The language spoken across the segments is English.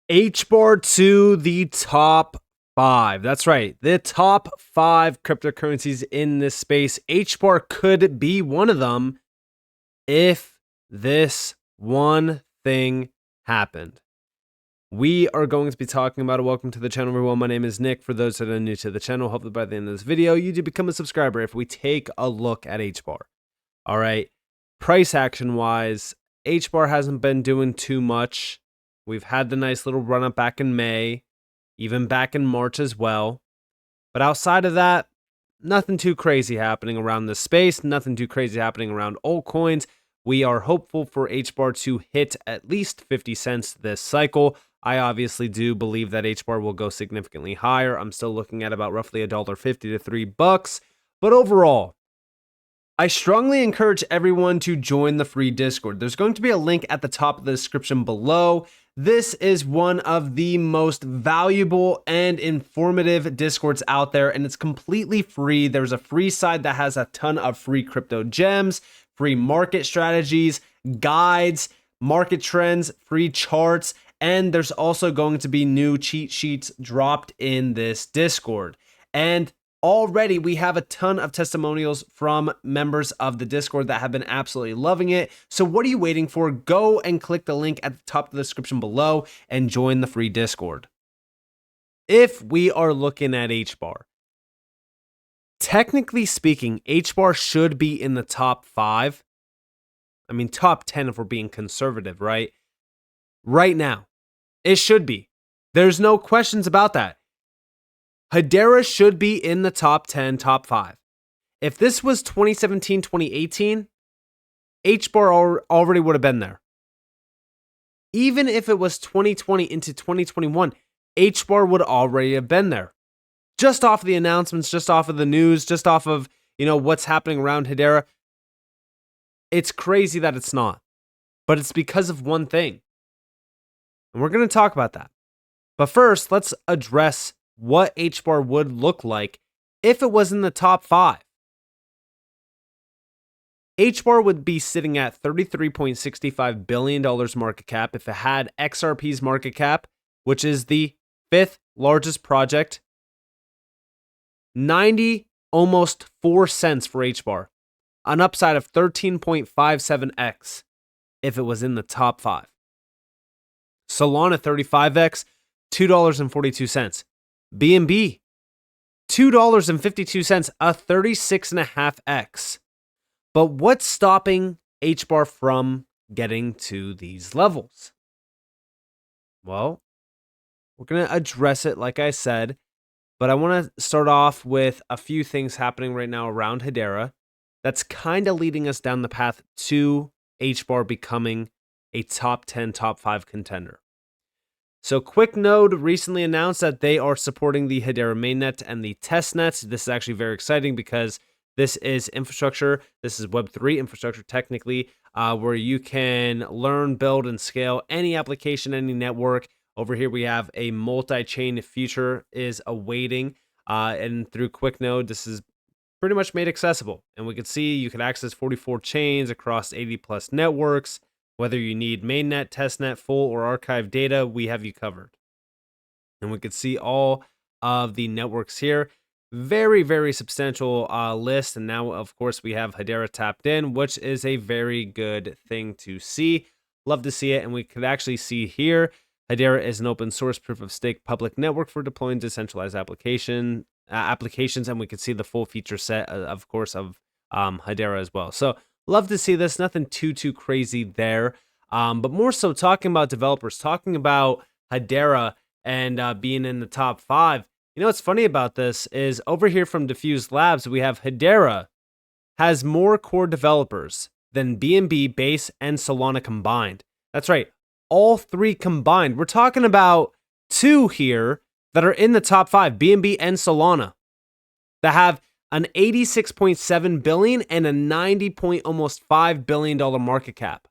Hbar to the top 5. That's right. The top 5 cryptocurrencies in this space. Hbar could be one of them if this one thing happened. We are going to be talking about it. Welcome to the channel, everyone. My name is Nick. For those that are new to the channel, hopefully by the end of this video, you do become a subscriber if we take a look at Hbar. All right. Price action wise, Hbar hasn't been doing too much. We've had the nice little run up back in May, even back in March as well. But outside of that, nothing too crazy happening around this space, nothing too crazy happening around altcoins. We are hopeful for Hbar to hit at least 50 cents this cycle. I obviously do believe that Hbar will go significantly higher. I'm still looking at about roughly $1.50 to $3. But overall, I strongly encourage everyone to join the free Discord. There's going to be a link at the top of the description below. This is one of the most valuable and informative Discords out there, and it's completely free. There's a free side that has a ton of free crypto gems, free market strategies, guides, market trends, free charts, and there's also going to be new cheat sheets dropped in this Discord. And already, we have a ton of testimonials from members of the Discord that have been absolutely loving it. So what are you waiting for? Go and click the link at the top of the description below and join the free Discord. If we are looking at Hbar, technically speaking, Hbar should be in the top 5. I mean, top 10 if we're being conservative, right? Right now, it should be. There's no questions about that. Hedera should be in the top 10, top 5. If this was 2017, 2018, Hbar already would have been there. Even if it was 2020 into 2021, Hbar would already have been there. Just off of the announcements, just off of the news, just off of, what's happening around Hedera. It's crazy that it's not. But it's because of one thing. And we're going to talk about that. But first, let's address what Hbar would look like if it was in the top 5. Hbar would be sitting at $33.65 billion market cap if it had XRP's market cap, which is the 5th largest project. 90, almost 4 cents for Hbar. An upside of 13.57x if it was in the top 5. Solana 35x, $2.42. BNB, $2.52, a 36.5x. But what's stopping Hbar from getting to these levels? Well, we're going to address it, like I said, but I want to start off with a few things happening right now around Hedera that's kind of leading us down the path to Hbar becoming a top 10, top 5 contender. So QuickNode recently announced that they are supporting the Hedera mainnet and the testnet. This is actually very exciting because this is infrastructure. This is Web3 infrastructure technically, where you can learn, build, and scale any application, any network. Over here we have a multi-chain future is awaiting. And through QuickNode, this is pretty much made accessible. And we can see you can access 44 chains across 80 plus networks. Whether you need mainnet, testnet, full, or archive data, we have you covered. And we can see all of the networks here. Very, very substantial list. And now, of course, we have Hedera tapped in, which is a very good thing to see. Love to see it. And we could actually see here, Hedera is an open source proof of stake public network for deploying decentralized applications. And we can see the full feature set, of course, of Hedera as well. So love to see this. Nothing too crazy there. But more so talking about developers, talking about Hedera and being in the top 5. What's funny about this is over here from Diffuse Labs, we have Hedera has more core developers than BNB, Base, and Solana combined. That's right. All 3 combined. We're talking about 2 here that are in the top 5, BNB and Solana, that have an $86.7 billion and a almost $5 billion market cap.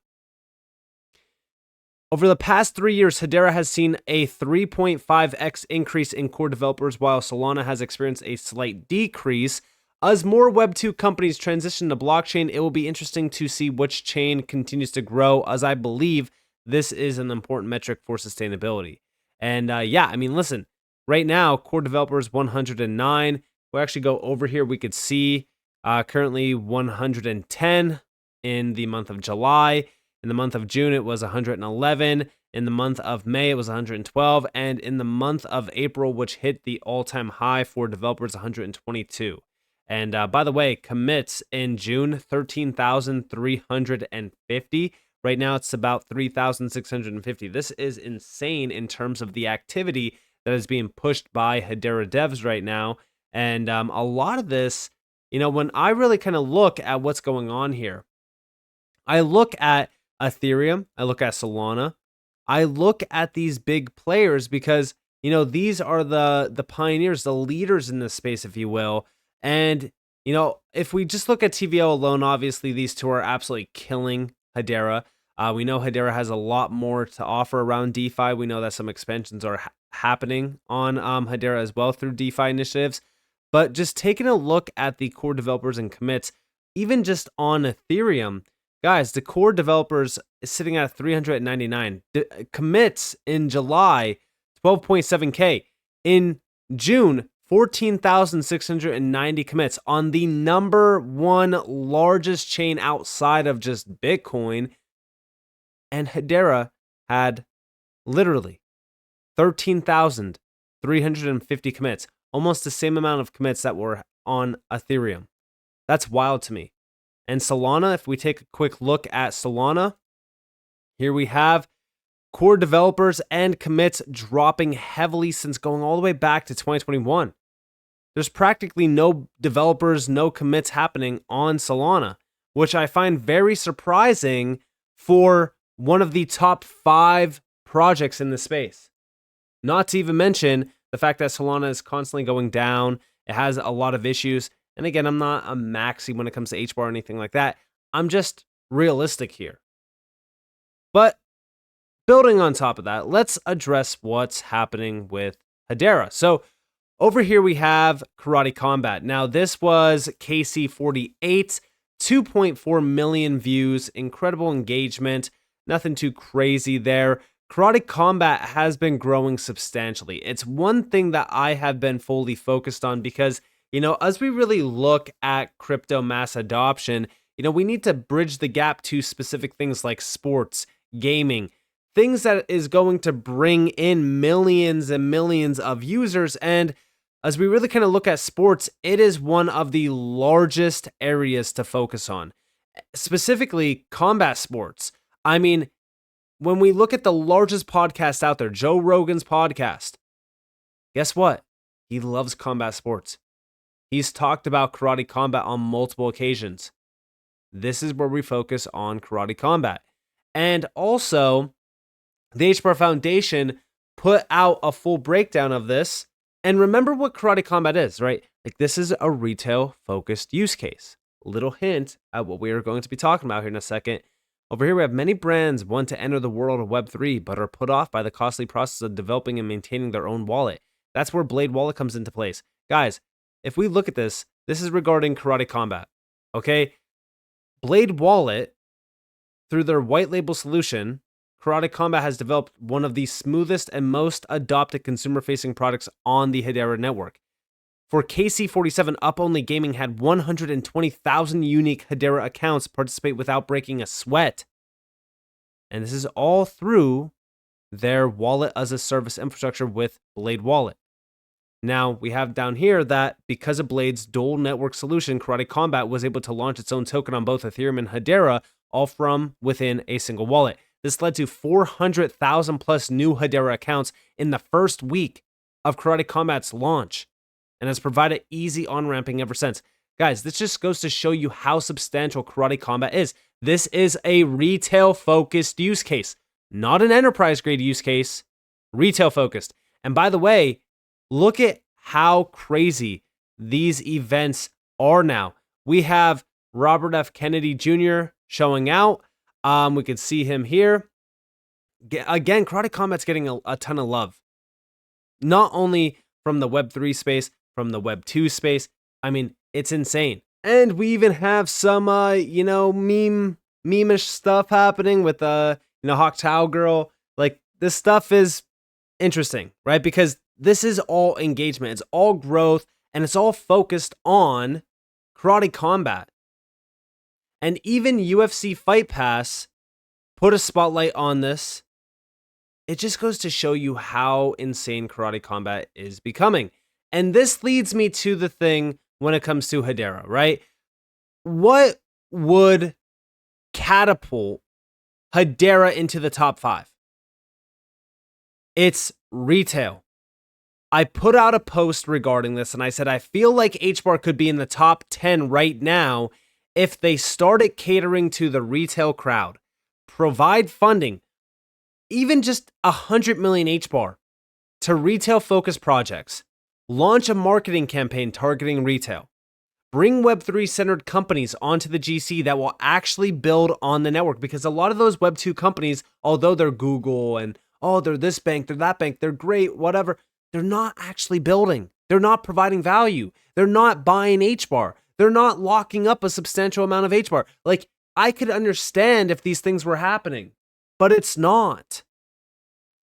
Over the past 3 years, Hedera has seen a 3.5x increase in core developers, while Solana has experienced a slight decrease. As more Web2 companies transition to blockchain, it will be interesting to see which chain continues to grow, as I believe this is an important metric for sustainability. And yeah, I mean, listen, right now, core developers 109. We'll actually go over here. We could see currently 110 in the month of July. In the month of June, it was 111. In the month of May, it was 112. And in the month of April, which hit the all-time high for developers, 122. And by the way, commits in June, 13,350. Right now, it's about 3,650. This is insane in terms of the activity that is being pushed by Hedera devs right now. And a lot of this, when I really kind of look at what's going on here, I look at Ethereum, I look at Solana, I look at these big players because, these are the pioneers, the leaders in this space, if you will. And, if we just look at TVL alone, obviously these two are absolutely killing Hedera. We know Hedera has a lot more to offer around DeFi. We know that some expansions are happening on Hedera as well through DeFi initiatives. But just taking a look at the core developers and commits, even just on Ethereum, guys, the core developers is sitting at 399. The commits in July, 12.7K. In June, 14,690 commits on the number one largest chain outside of just Bitcoin. And Hedera had literally 13,350 commits, almost the same amount of commits that were on Ethereum. That's wild to me. And Solana, if we take a quick look at Solana, here we have core developers and commits dropping heavily since going all the way back to 2021. There's practically no developers, no commits happening on Solana, which I find very surprising for one of the top 5 projects in the space. Not to even mention the fact that Solana is constantly going down. It has a lot of issues. And again, I'm not a maxi when it comes to Hbar or anything like that. I'm just realistic here. But building on top of that, let's address what's happening with Hedera. So over here we have Karate Combat. Now this was KC48, 2.4 million views, incredible engagement, nothing too crazy there. Karate Combat has been growing substantially. It's one thing that I have been fully focused on because, as we really look at crypto mass adoption, we need to bridge the gap to specific things like sports, gaming, things that is going to bring in millions and millions of users. And as we really kind of look at sports, it is one of the largest areas to focus on, specifically combat sports. I mean, when we look at the largest podcast out there, Joe Rogan's podcast, guess what? He loves combat sports. He's talked about Karate Combat on multiple occasions. This is where we focus on Karate Combat. And also, the Hbar Foundation put out a full breakdown of this. And remember what Karate Combat is, right? Like, this is a retail-focused use case. Little hint at what we are going to be talking about here in a second. Over here, we have many brands want to enter the world of Web3, but are put off by the costly process of developing and maintaining their own wallet. That's where Blade Wallet comes into place. Guys, if we look at this, this is regarding Karate Combat, okay? Blade Wallet, through their white label solution, Karate Combat has developed one of the smoothest and most adopted consumer-facing products on the Hedera network. For KC47, Up Only Gaming had 120,000 unique Hedera accounts participate without breaking a sweat. And this is all through their wallet as a service infrastructure with Blade Wallet. Now, we have down here that because of Blade's dual network solution, Karate Combat was able to launch its own token on both Ethereum and Hedera, all from within a single wallet. This led to 400,000 plus new Hedera accounts in the first week of Karate Combat's launch, and has provided easy on-ramping ever since. Guys, this just goes to show you how substantial Karate Combat is. This is a retail-focused use case, not an enterprise-grade use case, retail-focused. And by the way, look at how crazy these events are now. We have Robert F. Kennedy Jr. showing out. We can see him here. Again, Karate Combat's getting a ton of love. Not only from the Web3 space, from the Web2 space. I mean, it's insane. And we even have some, meme-ish stuff happening with, Hawk Tao Girl. Like, this stuff is interesting, right? Because this is all engagement, it's all growth, and it's all focused on karate combat. And even UFC Fight Pass put a spotlight on this. It just goes to show you how insane karate combat is becoming. And this leads me to the thing when it comes to Hedera, right? What would catapult Hedera into the top 5? It's retail. I put out a post regarding this and I said, I feel like Hbar could be in the top 10 right now if they started catering to the retail crowd, provide funding, even just 100 million Hbar to retail focused projects, launch a marketing campaign targeting retail, bring Web3 centered companies onto the GC that will actually build on the network, because a lot of those Web2 companies, although they're Google and they're this bank, they're that bank, they're great, whatever, they're not actually building. They're not providing value. They're not buying Hbar. They're not locking up a substantial amount of Hbar. Like, I could understand if these things were happening, but it's not.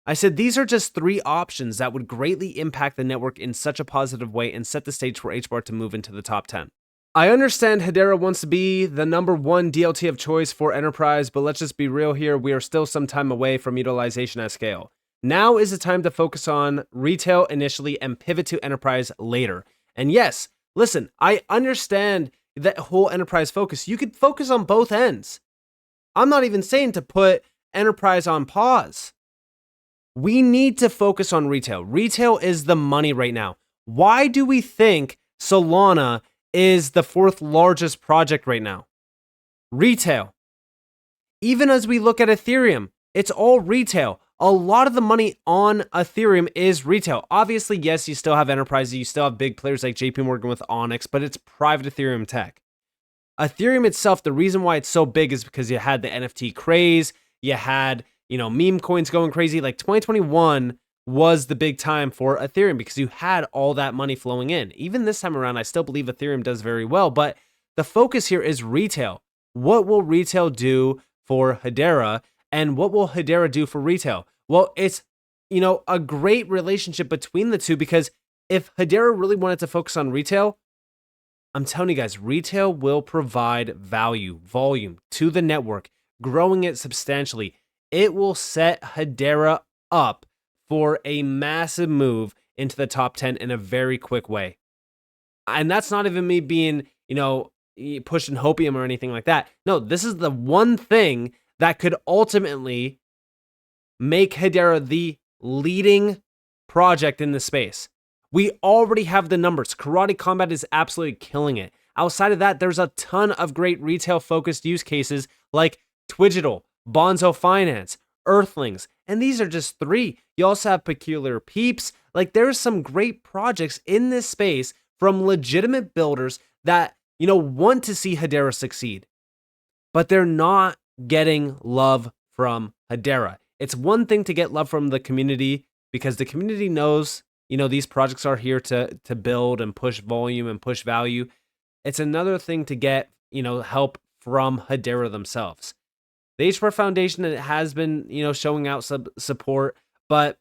I said these are just 3 options that would greatly impact the network in such a positive way and set the stage for Hbar to move into the top 10. I understand Hedera wants to be the number 1 DLT of choice for enterprise, but let's just be real here. We are still some time away from utilization at scale. Now is the time to focus on retail initially and pivot to enterprise later. And yes, listen, I understand that whole enterprise focus. You could focus on both ends. I'm not even saying to put enterprise on pause. We need to focus on retail. Retail is the money right now. Why do we think Solana is the 4th largest project right now? Retail. Even as we look at Ethereum, it's all retail. A lot of the money on Ethereum is retail. Obviously, yes, you still have enterprises, you still have big players like JP Morgan with Onyx, but it's private Ethereum tech. Ethereum itself, the reason why it's so big is because you had the NFT craze, you had, meme coins going crazy. Like 2021 was the big time for Ethereum because you had all that money flowing in. Even this time around, I still believe Ethereum does very well, but the focus here is retail. What will retail do for Hedera, and what will Hedera do for retail? Well, it's, a great relationship between the two, because if Hedera really wanted to focus on retail, I'm telling you guys, retail will provide value, volume to the network, growing it substantially. It will set Hedera up for a massive move into the top 10 in a very quick way. And that's not even me being, pushing hopium or anything like that. No, this is the one thing that could ultimately make Hedera the leading project in the space. We already have the numbers. Karate Combat is absolutely killing it. Outside of that, there's a ton of great retail-focused use cases like Twigital, Bonzo Finance, Earthlings, and these are just 3. You also have Peculiar Peeps. Like, there's some great projects in this space from legitimate builders that, want to see Hedera succeed. But they're not getting love from Hedera. It's one thing to get love from the community because the community knows, these projects are here to build and push volume and push value. It's another thing to get, help from Hedera themselves. The Hbar Foundation has been, showing out some support, but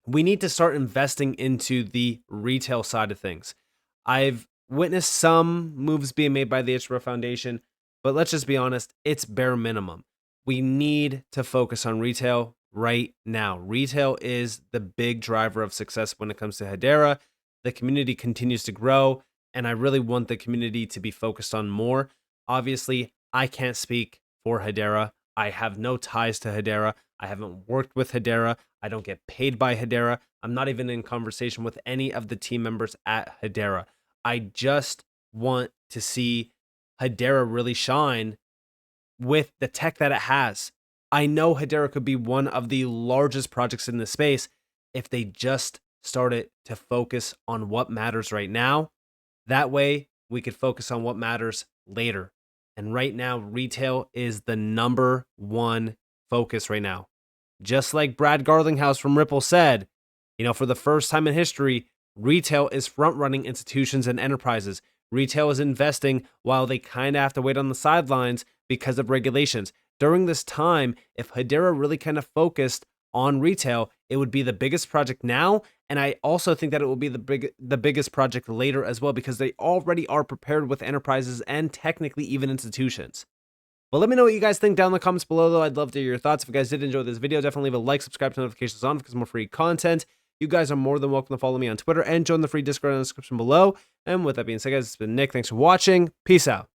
we need to start investing into the retail side of things. I've witnessed some moves being made by the Hbar Foundation, but let's just be honest, it's bare minimum. We need to focus on retail right now. Retail is the big driver of success when it comes to Hedera. The community continues to grow, and I really want the community to be focused on more. Obviously, I can't speak for Hedera. I have no ties to Hedera. I haven't worked with Hedera. I don't get paid by Hedera. I'm not even in conversation with any of the team members at Hedera. I just want to see Hedera really shine with the tech that it has. I know Hedera could be one of the largest projects in the space if they just started to focus on what matters right now. That way, we could focus on what matters later. And right now, retail is the number 1 focus right now. Just like Brad Garlinghouse from Ripple said, for the first time in history, retail is front-running institutions and enterprises. Retail is investing while they kind of have to wait on the sidelines because of regulations. During this time, if Hedera really kind of focused on retail, it would be the biggest project now, and I also think that it will be the biggest project later as well, because they already are prepared with enterprises and technically even institutions. But let me know what you guys think down in the comments below, though. I'd love to hear your thoughts. If you guys did enjoy this video, definitely leave a like, subscribe to notifications on because more free content. You guys are more than welcome to follow me on Twitter and join the free Discord in the description below. And with that being said, guys, it's been Nick. Thanks for watching. Peace out.